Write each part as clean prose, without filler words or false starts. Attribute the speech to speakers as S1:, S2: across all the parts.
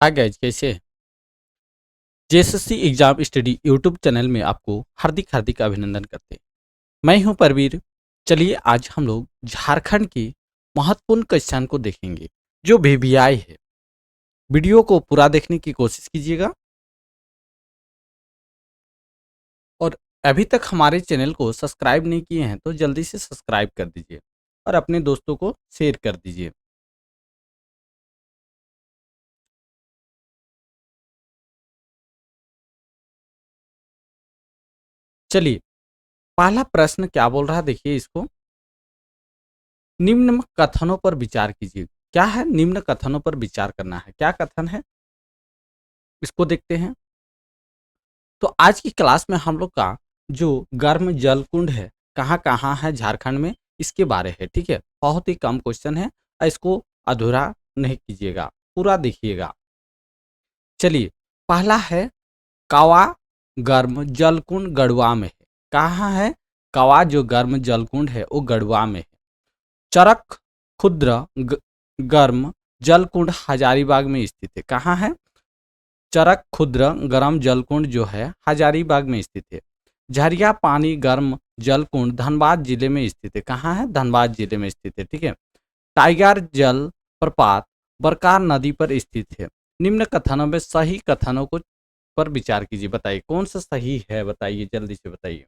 S1: Hi guys, कैसे हैं? JSSC exam study YouTube channel में आपको हार्दिक हार्दिक अभिनंदन करते हैं। मैं हूं परवीर। चलिए आज हम लोग झारखंड के महत्वपूर्ण क्वेश्चन को देखेंगे जो वीवीआई है। वीडियो को पूरा देखने की कोशिश कीजिएगा और अभी तक हमारे चैनल को सब्सक्राइब नहीं किए हैं तो जल्दी से सब्सक्राइब कर दीजिए और अपने दोस्तों को शेयर कर दीजिए। चलिए, पहला प्रश्न क्या बोल रहा है देखिए इसको। निम्न कथनों पर विचार कीजिए। क्या है? निम्न कथनों पर विचार करना है। क्या कथन है इसको देखते हैं। तो आज की क्लास में हम लोग का जो गर्म जल कुंड है कहाँ कहाँ है झारखंड में, इसके बारे है। ठीक है, बहुत ही कम क्वेश्चन है और इसको अधूरा नहीं कीजिएगा, पूरा देखिएगा। चलिए, पहला है कावा गर्म जलकुंड गढ़वा में है। कहाँ है? कावा जो गर्म जलकुंड है वो गढ़वा में है। चरक खुद्र गर्म जलकुंड हजारीबाग में स्थित है। कहाँ है? चरक खुद्र गर्म जलकुंड जो है हजारीबाग में स्थित है। झरिया पानी गर्म जलकुंड धनबाद जिले में स्थित है। कहाँ है? धनबाद जिले में स्थित है। ठीक है। टाइगर जल प्रपात बरकार नदी पर स्थित है। निम्न कथनों में सही कथनों को पर विचार कीजिए। बताइए कौन सा सही है, बताइए जल्दी से बताइए।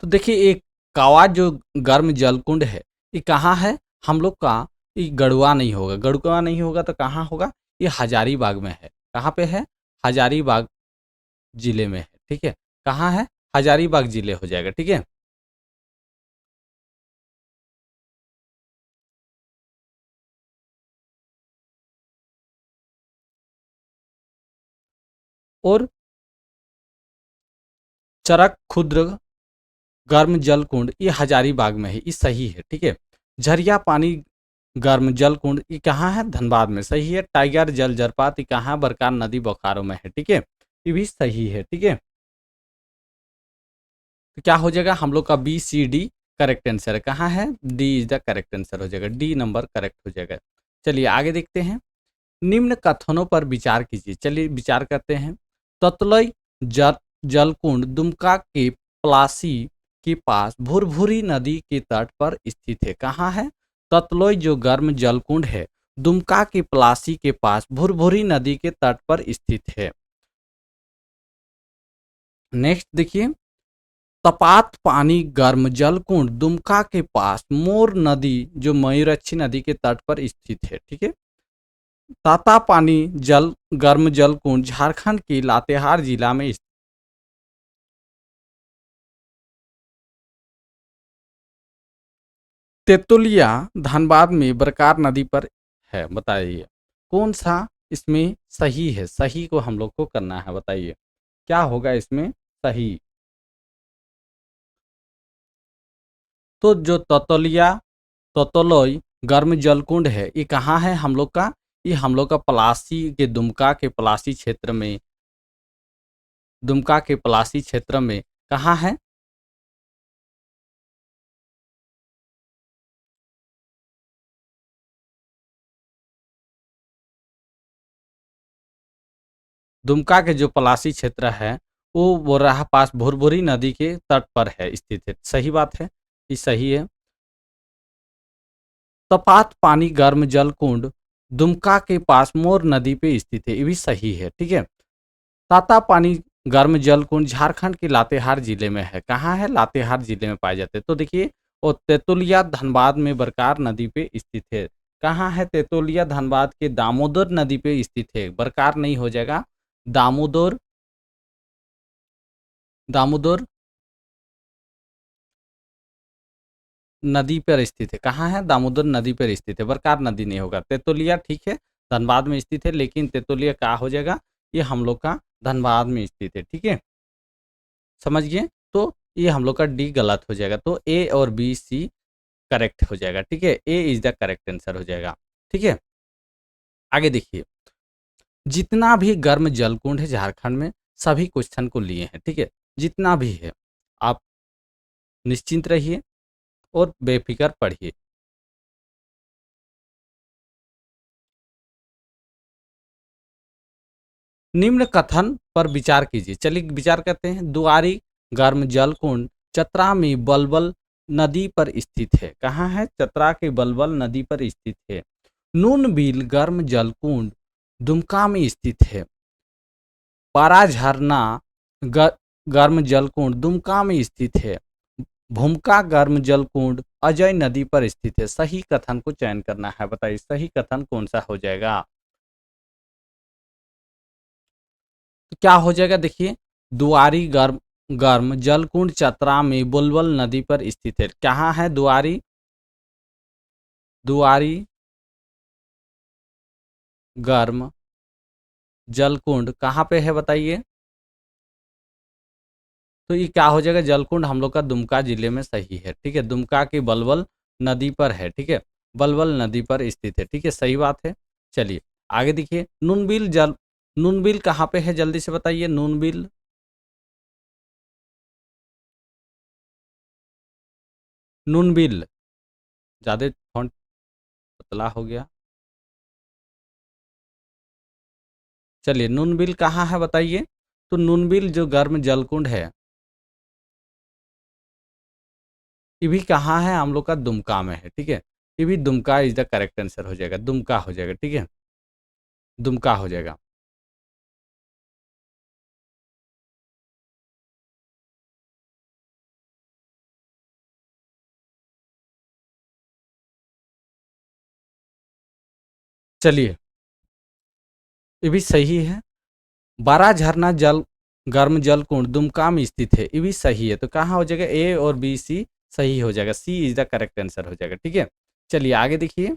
S1: तो देखिए, एक कावा जो गर्म जलकुंड है ये कहाँ है हम लोग का? ये गढ़वा नहीं होगा। गढ़वा नहीं होगा तो कहाँ होगा? ये हजारीबाग में है। कहाँ पे है? हजारीबाग जिले में है। ठीक है। कहाँ है? हजारीबाग जिले हो जाएगा। ठीक है। और चरक खुद्र गर्म जल कुंड ये हजारीबाग में है, ये सही है। ठीक है। झरिया पानी गर्म जल कुंड ये कहाँ है? धनबाद में, सही है। टाइगर जल जलपात ये कहाँ है? बरकार नदी बोकारो में है। ठीक है, ये भी सही है। ठीक है। तो क्या हो जाएगा हम लोग का? B C D correct answer है। कहाँ है? D is the correct answer हो जाएगा। डी नंबर करेक्ट हो जाएगा। चलिए आगे देखते हैं। निम्न कथनों पर विचार कीजिए। चलिए विचार करते हैं। ततलय जल जलकुंड दुमका के पलासी के पास भुरभुरी नदी के तट पर स्थित है। कहाँ है? ततलोई जो गर्म जलकुंड है दुमका के पलासी के पास भुरभुरी नदी के तट पर स्थित है। नेक्स्ट देखिए। तपात पानी गर्म जलकुंड दुमका के पास मोर नदी जो मयूरक्षी नदी के तट पर स्थित है। ठीक है। ताता पानी जल गर्म जल कुंड झारखंड के लातेहार जिला में स्थित। तेतुलिया धनबाद में बरकार नदी पर है। बताइए कौन सा इसमें सही है? सही को हम लोग को करना है। बताइए क्या होगा इसमें सही। तो जो ततलिया ततलोई गर्म जलकुंड है ये कहाँ है हम लोग का? ये हम लोग का पलासी के दुमका के पलासी क्षेत्र में, दुमका के पलासी क्षेत्र में कहाँ है? दुमका के जो पलासी क्षेत्र है वो बोराहा पास भुरभुरी नदी के तट पर है स्थित है। सही बात है, ये सही है। तपात पानी गर्म जल कुंड दुमका के पास मोर नदी पे स्थित है, ये भी सही है। ठीक है। ताता पानी गर्म जल कुंड झारखंड के लातेहार जिले में है। कहाँ है? लातेहार जिले में पाए जाते हैं। तो देखिए, और तेतुलिया धनबाद में बरकार नदी पे स्थित है। कहाँ है? तेतुलिया धनबाद के दामोदर नदी पे स्थित है। बरकार नहीं हो जाएगा, दामोदर, दामोदर नदी पर स्थित है। कहाँ है? दामोदर नदी पर स्थित है। बरकार नदी नहीं होगा। तेतुलिया ठीक है, धनबाद में स्थित है, लेकिन तेतुलिया क्या हो जाएगा? ये हम लोग का धनबाद में स्थित है। ठीक है, समझ गए? तो ये हम लोग का डी गलत हो जाएगा। तो ए और बी सी करेक्ट हो जाएगा। ठीक है, ए इज द करेक्ट आंसर हो जाएगा। ठीक है, आगे देखिए। जितना भी गर्म जलकुंड है झारखंड में सभी क्वेश्चन को लिए हैं। ठीक है, जितना भी है आप निश्चिंत रहिए। और बेफिक्र पढ़िए। निम्न कथन पर विचार कीजिए। चलिए विचार करते हैं। दुआरी गर्म जल कुंड चतरा में बलबल नदी पर स्थित है। कहाँ है? चतरा के बलबल नदी पर स्थित है। नून बिल गर्म जल कुंड दुमका में स्थित है। पारा झरना गर्म जल कुंड दुमका में स्थित है। भूमका गर्म जल कुंड अजय नदी पर स्थित है। सही कथन को चयन करना है। बताइए सही कथन कौन सा हो जाएगा? तो क्या हो जाएगा? देखिए, दुआरी गर्म गर्म जलकुंड चतरा में बुलबुल नदी पर स्थित है। कहाँ है दुआरी? दुआरी गर्म जलकुंड कहाँ पे है बताइए? तो ये क्या हो जाएगा? जलकुंड हम लोग का दुमका जिले में सही है। ठीक है, दुमका की बलबल नदी पर है। ठीक है, बलबल नदी पर स्थित है। ठीक है, सही बात है। चलिए आगे देखिए। नूनबिल कहाँ पे है? जल्दी से बताइए। नूनबिल, नूनबिल ज्यादा फॉन्ट पतला हो गया। चलिए नूनबिल कहाँ है बताइए। तो नूनबिल जो गर्म जलकुंड है, ये भी कहाँ है? हम लोग का दुमका में है। ठीक है, ये भी Dumka is the correct answer हो जाएगा। दुमका हो जाएगा। ठीक है, दुमका हो जाएगा। चलिए ये भी सही है। बारह झरना जल गर्म जल कुंड दुमका में स्थित है। ये भी सही है। तो कहाँ हो जाएगा? ए और बी सी सही हो जाएगा। सी इज द करेक्ट आंसर हो जाएगा। ठीक है, चलिए आगे देखिए।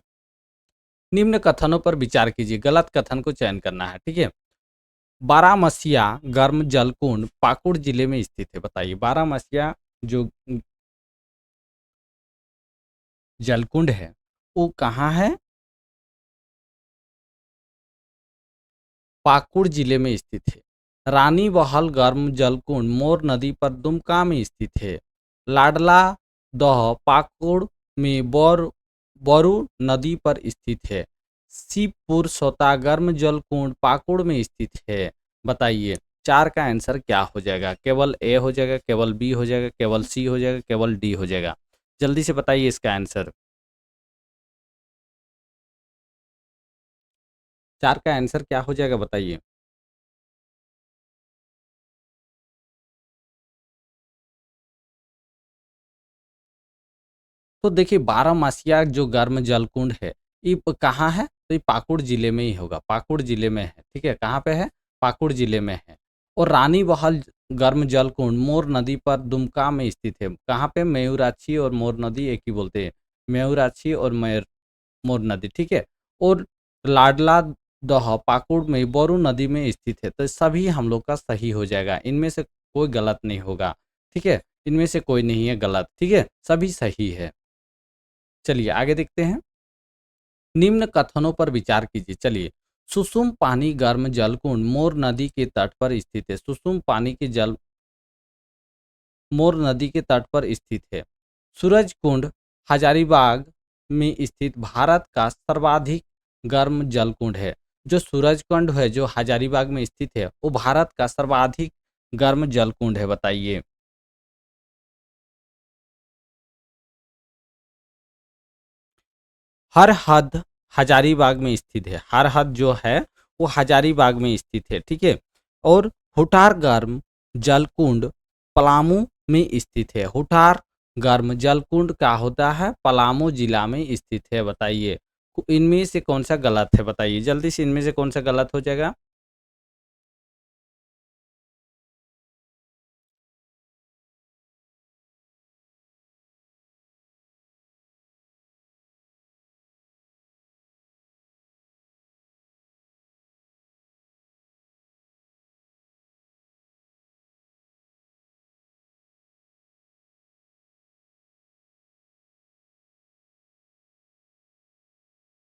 S1: निम्न कथनों पर विचार कीजिए। गलत कथन को चयन करना है। ठीक है, बारामसिया गर्म जलकुंड पाकुड़ जिले में स्थित है। बताइए बारामसिया जो जलकुंड है वो कहाँ है? पाकुड़ जिले में स्थित है। रानी बहल गर्म जलकुंड मोर नदी पर दुमका में स्थित है। लाडला दह पाकुड़ में बोरू नदी पर स्थित है। शिवपुर सोता गर्म जलकुंड पाकुड़ में स्थित है। बताइए चार का आंसर क्या हो जाएगा? केवल ए हो जाएगा, केवल बी हो जाएगा, केवल सी हो जाएगा, केवल डी हो जाएगा? जल्दी से बताइए इसका आंसर। चार का आंसर क्या हो जाएगा बताइए? तो देखिए बारहमासिया जो गर्म जलकुंड है ये कहाँ है? तो ये पाकुड़ जिले में ही होगा। पाकुड़ जिले में है। ठीक है, कहाँ पे है? पाकुड़ जिले में है। और रानी बहल गर्म जलकुंड मोर नदी पर दुमका में स्थित है। कहाँ पे? मयूराक्षी और मोर नदी एक ही बोलते हैं। मयूराक्षी और मोर नदी। ठीक है, और लाडला दह पाकुड़ में बोरू नदी में स्थित है। तो सभी हम लोग का सही हो जाएगा। इनमें से कोई गलत नहीं होगा। ठीक है, इनमें से कोई नहीं है गलत। ठीक है, सभी सही है। चलिए आगे देखते हैं। निम्न कथनों पर विचार कीजिए। चलिए, सुसुम पानी गर्म जलकुंड मोर नदी के तट पर स्थित है। सुसुम पानी के जल मोर नदी के तट पर स्थित है। सूरज कुंड हजारीबाग में स्थित भारत का सर्वाधिक गर्म जलकुंड है। जो सूरज कुंड है जो हजारीबाग में स्थित है वो भारत का सर्वाधिक गर्म जलकुंड है। बताइए। हर हद हजारीबाग में स्थित है। हर हद जो है वो हजारीबाग में स्थित है। ठीक है, और हुटार गर्म जलकुंड पलामू में स्थित है। हुटार गर्म जलकुंड का होता है पलामू जिला में स्थित है। बताइए इनमें से कौन सा गलत है? बताइए जल्दी से, इनमें से कौन सा गलत हो जाएगा?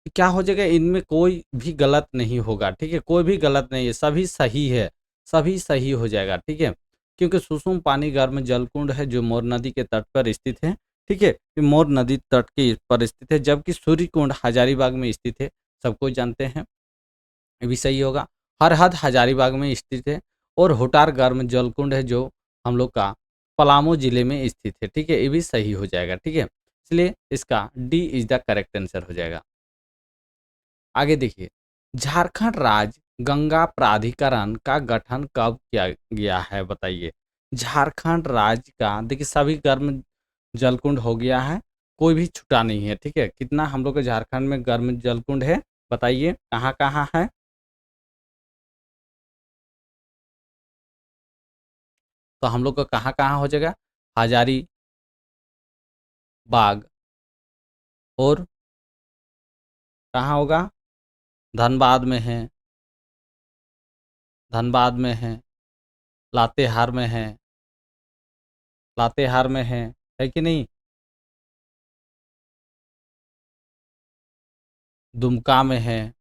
S1: क्या हो जाएगा? इनमें कोई भी गलत नहीं होगा। ठीक है, कोई भी गलत नहीं है, सभी सही है। सभी सही हो जाएगा। ठीक है, क्योंकि सुसुम पानी गर्म जलकुंड है जो मोर नदी के तट पर स्थित है। ठीक है, ये मोर नदी तट के पर स्थित है, जबकि सूर्य कुंड हजारीबाग में स्थित है, सबको जानते हैं, ये भी सही होगा। हरहद हजारीबाग में स्थित है, और होटार गर्म जलकुंड है जो हम लोग का पलामू जिले में स्थित है, ठीक है, ये भी सही हो जाएगा, ठीक है, इसलिए इसका D is the correct answer हो जाएगा। आगे देखिए, झारखंड राज्य गंगा प्राधिकरण का गठन कब किया गया है, बताइए। झारखंड राज्य का देखिए सभी गर्म जलकुंड हो गया है, कोई भी छूटा नहीं है, ठीक है, कितना हम लोग के झारखंड में गर्म जलकुंड है, बताइए कहाँ कहाँ है। तो हम लोग का कहाँ कहाँ हो जाएगा, हजारी बाग, और कहाँ होगा, धनबाद में है, धनबाद में है, लातेहार में है, लातेहार में है कि नहीं, दुमका में है,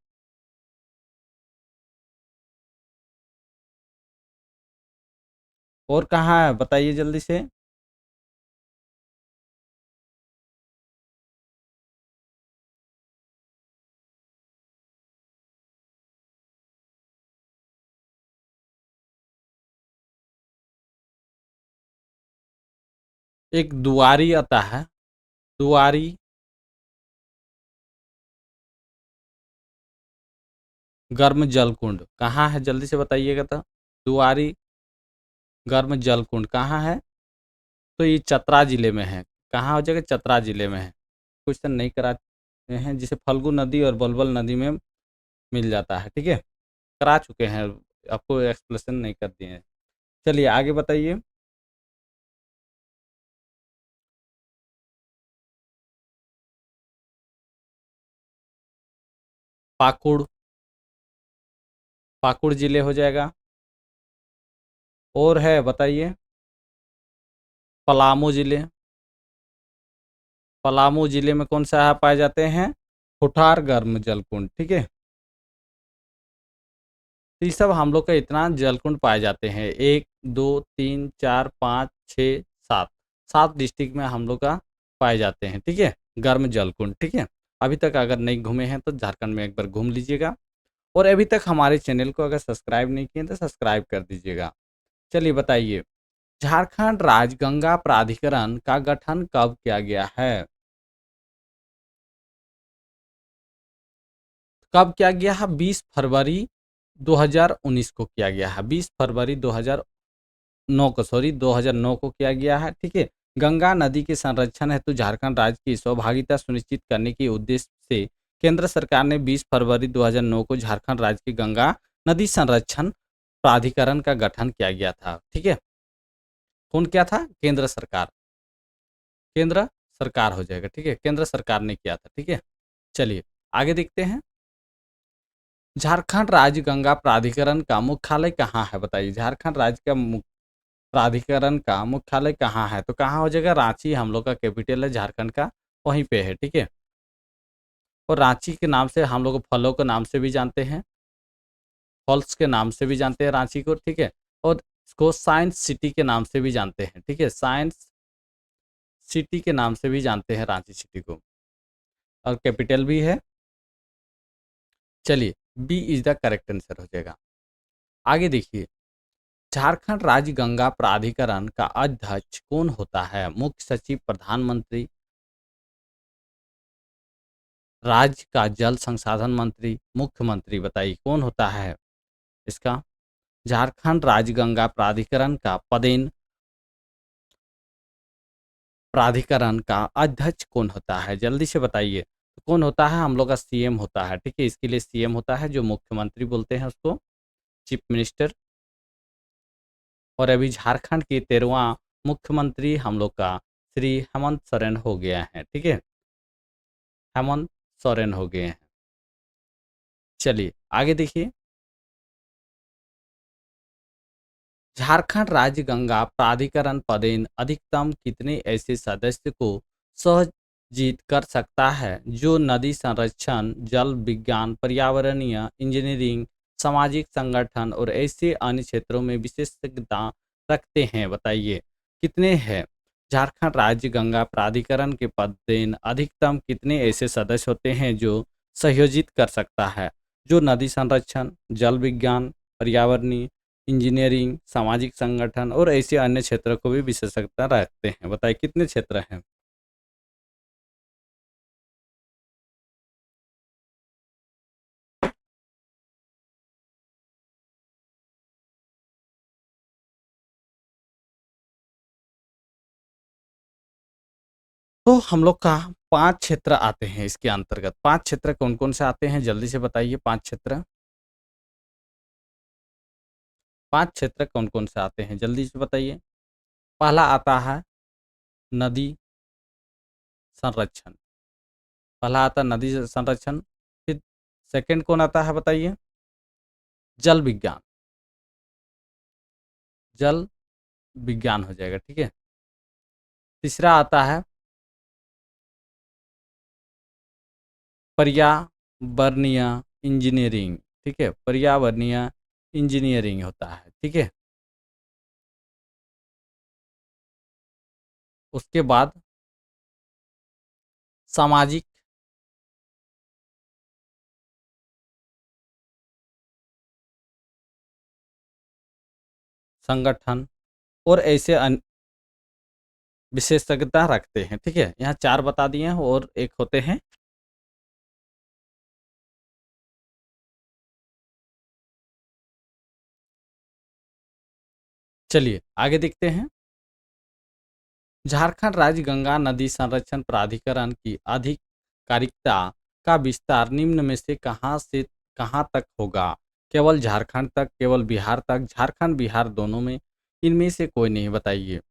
S1: और कहाँ है बताइए जल्दी से। एक दुआरी आता है, दुआरी गर्म जलकुंड कहाँ है, जल्दी से बताइएगा तो। दुआरी गर्म जलकुंड कहाँ है, तो ये चतरा जिले में है, कहाँ हो जाएगा, चतरा जिले में है। क्वेश्चन नहीं कराते हैं, जिसे फल्गु नदी और बलबल नदी में मिल जाता है, ठीक है, करा चुके हैं, आपको एक्सप्लेनेशन नहीं कर दिए हैं। चलिए आगे बताइए। पाकुड़, पाकुड़ जिले हो जाएगा, और है बताइए। पलामू जिले, पलामू जिले में कौन सा पाए जाते हैं, हुठार गर्म जलकुंड, ठीक है, तो ये सब हम लोग का इतना जलकुंड पाए जाते हैं, 1 2 3 4 5 6 7, 7 डिस्ट्रिक्ट में हम लोग का पाए जाते हैं, ठीक है, गर्म जलकुंड, ठीक है। अभी तक अगर नहीं घूमे हैं तो झारखंड में एक बार घूम लीजिएगा, और अभी तक हमारे चैनल को अगर सब्सक्राइब नहीं किए तो सब्सक्राइब कर दीजिएगा। चलिए बताइए, झारखंड राज्य गंगा प्राधिकरण का गठन कब किया गया है, कब किया गया है, 20 फरवरी 2019 को किया गया है, 20 फरवरी 2009 को, सॉरी 2009 को किया गया है, ठीक है। गंगा नदी के संरक्षण हेतु झारखंड राज्य की सहभागिता सुनिश्चित करने के उद्देश्य से केंद्र सरकार ने 20 फरवरी 2009 को झारखंड राज्य की गंगा नदी संरक्षण प्राधिकरण का गठन किया गया था, ठीक है। कौन किया था, केंद्र सरकार, केंद्र सरकार हो जाएगा, ठीक है, केंद्र सरकार ने किया था, ठीक है। चलिए आगे देखते हैं, झारखंड राज्य गंगा प्राधिकरण का मुख्यालय कहाँ है, बताइए, झारखंड राज्य का प्राधिकरण का मुख्यालय कहाँ है, तो कहाँ हो जाएगा, रांची हम लोग का कैपिटल है झारखंड का, वहीं पे है, ठीक है। और रांची के नाम से हम लोग फलों के नाम से भी जानते हैं, फॉल्स के नाम से भी जानते हैं रांची को, ठीक है, और इसको साइंस सिटी के नाम से भी जानते हैं, ठीक है, साइंस सिटी के नाम से भी जानते हैं रांची सिटी को, और कैपिटल भी है। चलिए B is the correct answer हो जाएगा। आगे देखिए, झारखंड राज्य गंगा प्राधिकरण का अध्यक्ष कौन होता है, मुख्य सचिव, प्रधानमंत्री, राज्य का जल संसाधन मंत्री, मुख्यमंत्री, बताइए कौन होता है इसका। झारखंड राज्य गंगा प्राधिकरण का पदेन प्राधिकरण का अध्यक्ष कौन होता है, जल्दी से बताइए, तो कौन होता है, हम लोग का सीएम होता है, ठीक है, इसके लिए सीएम होता है, जो मुख्यमंत्री बोलते हैं उसको, चीफ मिनिस्टर। और अभी झारखंड के 13वां मुख्यमंत्री हम लोग का श्री हेमंत सोरेन हो गया है, ठीक है, हेमंत सोरेन हो गए हैं। चलिए आगे देखिए, झारखंड राज्य गंगा प्राधिकरण पदेन अधिकतम कितने ऐसे सदस्य को सहजीत कर सकता है जो नदी संरक्षण, जल विज्ञान, पर्यावरणीय इंजीनियरिंग, सामाजिक संगठन और ऐसे अन्य क्षेत्रों में विशेषज्ञता रखते हैं, बताइए कितने हैं। झारखंड राज्य गंगा प्राधिकरण के पदेन अधिकतम कितने ऐसे सदस्य होते हैं जो संयोजित कर सकता है, जो नदी संरक्षण, जल विज्ञान, पर्यावरणीय, इंजीनियरिंग, सामाजिक संगठन और ऐसे अन्य क्षेत्रों को भी विशेषज्ञता रखते हैं? बताइए कितने क्षेत्र हैं? तो हम लोग का 5 क्षेत्र आते हैं इसके अंतर्गत। 5 क्षेत्र कौन-कौन से आते हैं? जल्दी से बताइए 5 क्षेत्र। 5 क्षेत्र कौन-कौन से आते हैं? जल्दी से बताइए। पहला आता है नदी संरक्षण। पहला आता है नदी संरक्षण। फिर सेकंड कौन आता है बताइए? जल विज्ञान। जल विज्ञान हो जाएगा, ठीक है? तीसरा आता है पर्यावरणीय इंजीनियरिंग, ठीक है? पर्यावरणीय इंजीनियरिंग होता है, ठीक है? उसके बाद सामाजिक संगठन और ऐसे विशेषज्ञता रखते हैं, ठीक है? यहाँ 4 बता दिए हैं और एक होते हैं। चलिए आगे देखते हैं। झारखंड राज्य गंगा नदी संरक्षण प्राधिकरण की आधिकारिकता का विस्तार निम्न में से कहाँ तक होगा? केवल झारखंड तक, केवल बिहार तक, झारखंड बिहार दोनों में, इनमें से कोई नहीं? बताइए।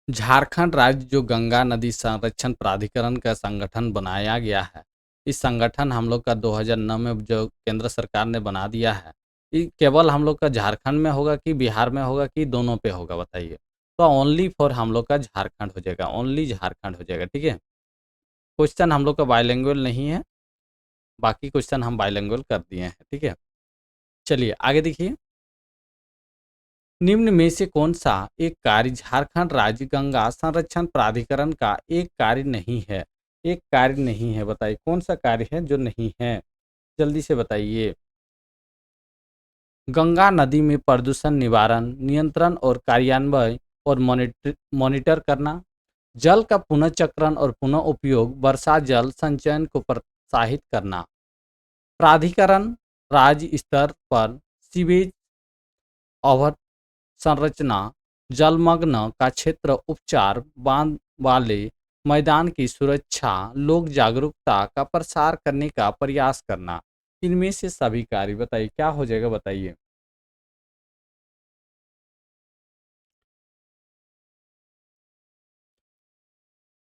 S1: झारखंड राज्य जो गंगा नदी संरक्षण प्राधिकरण का संगठन बनाया गया है, इस संगठन हम लोग का 2009 में जो केंद्र सरकार ने बना दिया है, ये केवल हम लोग का झारखंड में होगा कि बिहार में होगा कि दोनों पे होगा? बताइए। तो ओनली फॉर हम लोग का झारखंड हो जाएगा, ओनली झारखंड हो जाएगा, ठीक है? क्वेश्चन हम लोग का बाइलिंगुअल नहीं है, बाकी क्वेश्चन हम बाइलिंगुअल कर दिए हैं, ठीक है? चलिए आगे देखिए। निम्न में से कौन सा एक कार्य झारखंड राज्य गंगा संरक्षण प्राधिकरण का एक कार्य नहीं है? एक कार्य नहीं है, बताइए कौन सा कार्य है जो नहीं है? जल्दी से बताइए। गंगा नदी में प्रदूषण निवारण, नियंत्रण और कार्यान्वयन और मॉनिटर करना, जल का पुनर्चक्रण और पुनः उपयोग, वर्षा जल संचयन को प्रोत्साहित करना। प्राधिकरण राज्य स्तर पर सीवेज संरचना, जलमग्न का क्षेत्र, उपचार, बांध वाले मैदान की सुरक्षा, लोक जागरूकता का प्रसार करने का प्रयास करना। इनमें से सभी कार्य बताइए क्या हो जाएगा? बताइए।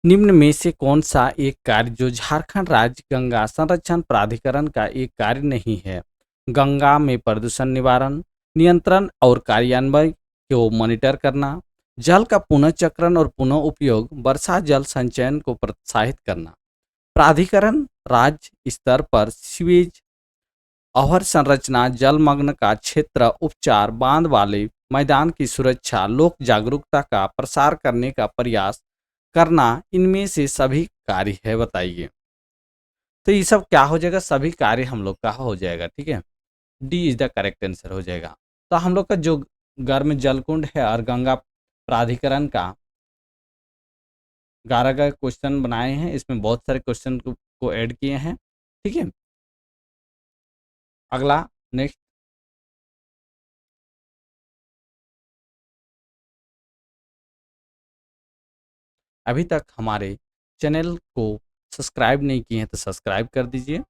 S1: निम्न में से कौन सा एक कार्य जो झारखंड राज्य गंगा संरक्षण प्राधिकरण का एक कार्य नहीं है? गंगा में प्रदूषण निवारण, नियंत्रण और कार्यान्वयन को मॉनिटर करना, जल का पुनर्चक्रण और पुनः उपयोग, वर्षा जल संचयन को प्रोत्साहित करना। प्राधिकरण राज्य स्तर पर सीवेज अवसंरचना, जलमग्न का क्षेत्र, उपचार, बांध वाले मैदान की सुरक्षा, लोक जागरूकता का प्रसार करने का प्रयास करना। इनमें से सभी कार्य है, बताइए। तो ये सब क्या हो जाएगा? सभी कार्य हम लोग का हो जाएगा, ठीक है? D is the correct answer हो जाएगा। तो हम लोग का जो गर्म जलकुंड है और गंगा प्राधिकरण का 11 का क्वेश्चन बनाए हैं, इसमें बहुत सारे क्वेश्चन को ऐड किए हैं, ठीक है? अगला, नेक्स्ट। अभी तक हमारे चैनल को सब्सक्राइब नहीं किए हैं तो सब्सक्राइब कर दीजिए।